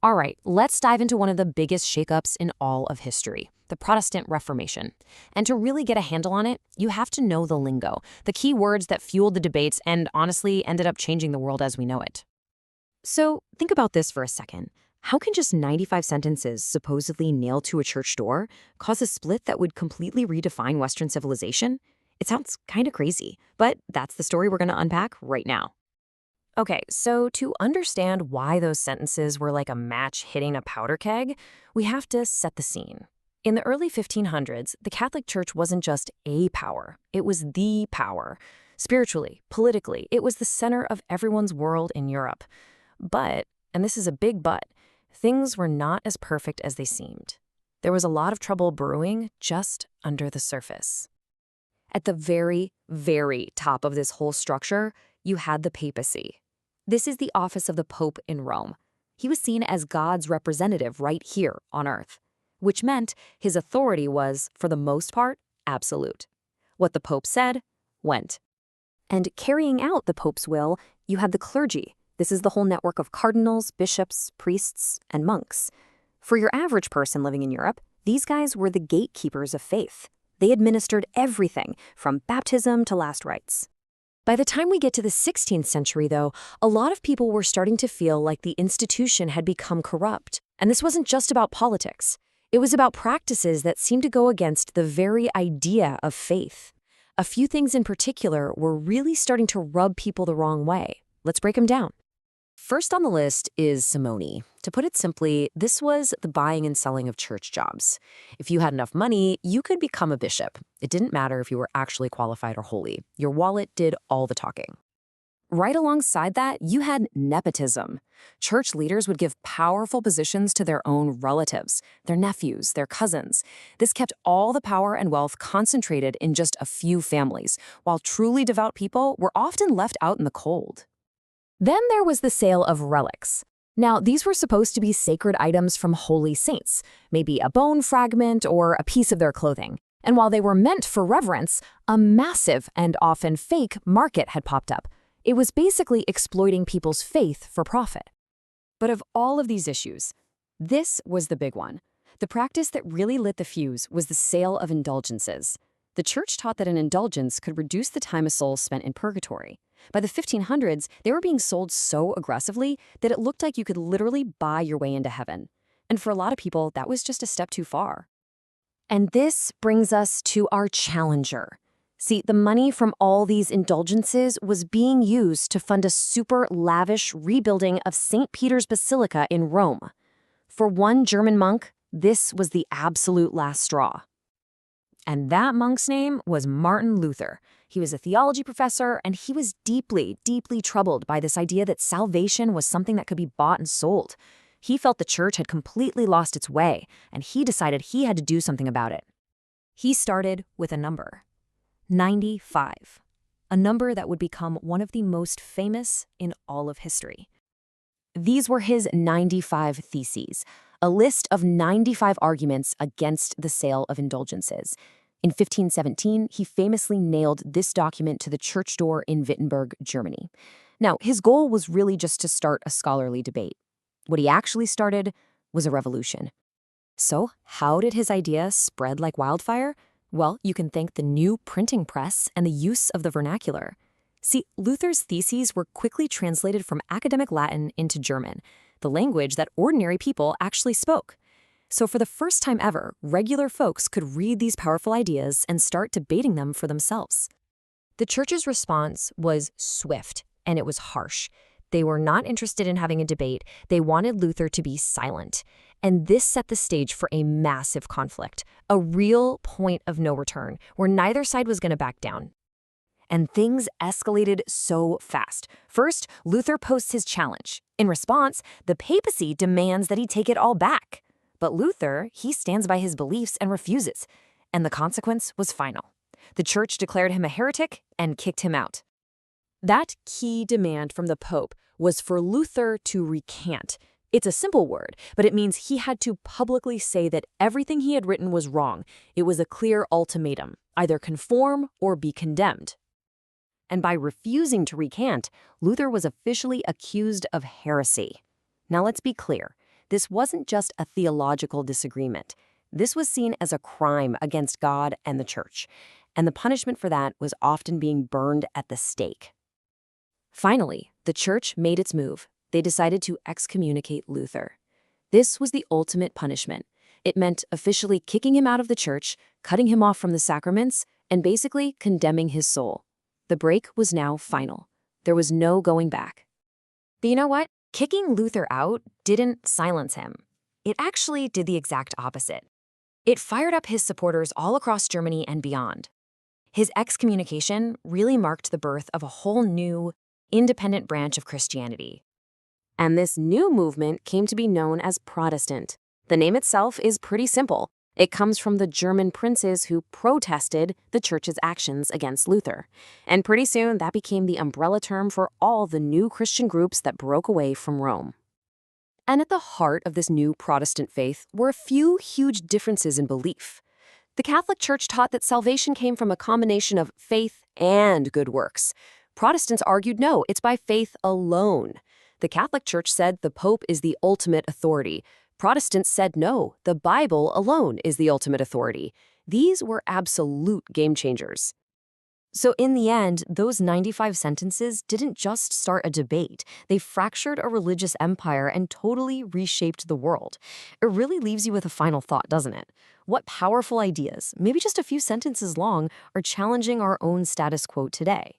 All right, let's dive into one of the biggest shakeups in all of history, the Protestant Reformation. And to really get a handle on it, you have to know the lingo, the key words that fueled the debates and honestly ended up changing the world as we know it. So think about this for a second. How can just 95 sentences supposedly nailed to a church door cause a split that would completely redefine Western civilization? It sounds kind of crazy, but that's the story we're going to unpack right now. Okay, so to understand why those sentences were like a match hitting a powder keg, we have to set the scene. In the early 1500s, the Catholic Church wasn't just a power, it was the power. Spiritually, politically, it was the center of everyone's world in Europe. But, and this is a big but, things were not as perfect as they seemed. There was a lot of trouble brewing just under the surface. At the very, very top of this whole structure, you had the papacy. This is the office of the Pope in Rome. He was seen as God's representative right here on earth, which meant his authority was, for the most part, absolute. What the Pope said, went. And carrying out the Pope's will, you had the clergy. This is the whole network of cardinals, bishops, priests, and monks. For your average person living in Europe, these guys were the gatekeepers of faith. They administered everything, from baptism to last rites. By the time we get to the 16th century, though, a lot of people were starting to feel like the institution had become corrupt. And this wasn't just about politics. It was about practices that seemed to go against the very idea of faith. A few things in particular were really starting to rub people the wrong way. Let's break them down. First on the list is simony. To put it simply, this was the buying and selling of church jobs. If you had enough money, you could become a bishop. It didn't matter if you were actually qualified or holy. Your wallet did all the talking. Right alongside that, you had nepotism. Church leaders would give powerful positions to their own relatives, their nephews, their cousins. This kept all the power and wealth concentrated in just a few families, while truly devout people were often left out in the cold. Then there was the sale of relics. Now, these were supposed to be sacred items from holy saints, maybe a bone fragment or a piece of their clothing. And while they were meant for reverence, a massive and often fake market had popped up. It was basically exploiting people's faith for profit. But of all of these issues, this was the big one. The practice that really lit the fuse was the sale of indulgences. The church taught that an indulgence could reduce the time a soul spent in purgatory. By the 1500s, they were being sold so aggressively that it looked like you could literally buy your way into heaven. And for a lot of people, that was just a step too far. And this brings us to our challenger. See, the money from all these indulgences was being used to fund a super lavish rebuilding of St. Peter's Basilica in Rome. For one German monk, this was the absolute last straw. And that monk's name was Martin Luther. He was a theology professor, and he was deeply, deeply troubled by this idea that salvation was something that could be bought and sold. He felt the church had completely lost its way, and he decided he had to do something about it. He started with a number, 95, a number that would become one of the most famous in all of history. These were his 95 theses, a list of 95 arguments against the sale of indulgences. In 1517, he famously nailed this document to the church door in Wittenberg, Germany. Now, his goal was really just to start a scholarly debate. What he actually started was a revolution. So, how did his idea spread like wildfire? Well, you can thank the new printing press and the use of the vernacular. See, Luther's theses were quickly translated from academic Latin into German, the language that ordinary people actually spoke. So for the first time ever, regular folks could read these powerful ideas and start debating them for themselves. The church's response was swift, and it was harsh. They were not interested in having a debate. They wanted Luther to be silent. And this set the stage for a massive conflict, a real point of no return, where neither side was going to back down. And things escalated so fast. First, Luther posts his challenge. In response, the papacy demands that he take it all back. But Luther, he stands by his beliefs and refuses. And the consequence was final. The church declared him a heretic and kicked him out. That key demand from the Pope was for Luther to recant. It's a simple word, but it means he had to publicly say that everything he had written was wrong. It was a clear ultimatum, either conform or be condemned. And by refusing to recant, Luther was officially accused of heresy. Now let's be clear. This wasn't just a theological disagreement. This was seen as a crime against God and the church, and the punishment for that was often being burned at the stake. Finally, the church made its move. They decided to excommunicate Luther. This was the ultimate punishment. It meant officially kicking him out of the church, cutting him off from the sacraments, and basically condemning his soul. The break was now final. There was no going back. But you know what? Kicking Luther out didn't silence him. It actually did the exact opposite. It fired up his supporters all across Germany and beyond. His excommunication really marked the birth of a whole new, independent branch of Christianity. And this new movement came to be known as Protestant. The name itself is pretty simple. It comes from the German princes who protested the church's actions against Luther. And pretty soon, that became the umbrella term for all the new Christian groups that broke away from Rome. And at the heart of this new Protestant faith were a few huge differences in belief. The Catholic Church taught that salvation came from a combination of faith and good works. Protestants argued no, it's by faith alone. The Catholic Church said the Pope is the ultimate authority. Protestants said no, the Bible alone is the ultimate authority. These were absolute game changers. So in the end, those 95 sentences didn't just start a debate. They fractured a religious empire and totally reshaped the world. It really leaves you with a final thought, doesn't it? What powerful ideas, maybe just a few sentences long, are challenging our own status quo today?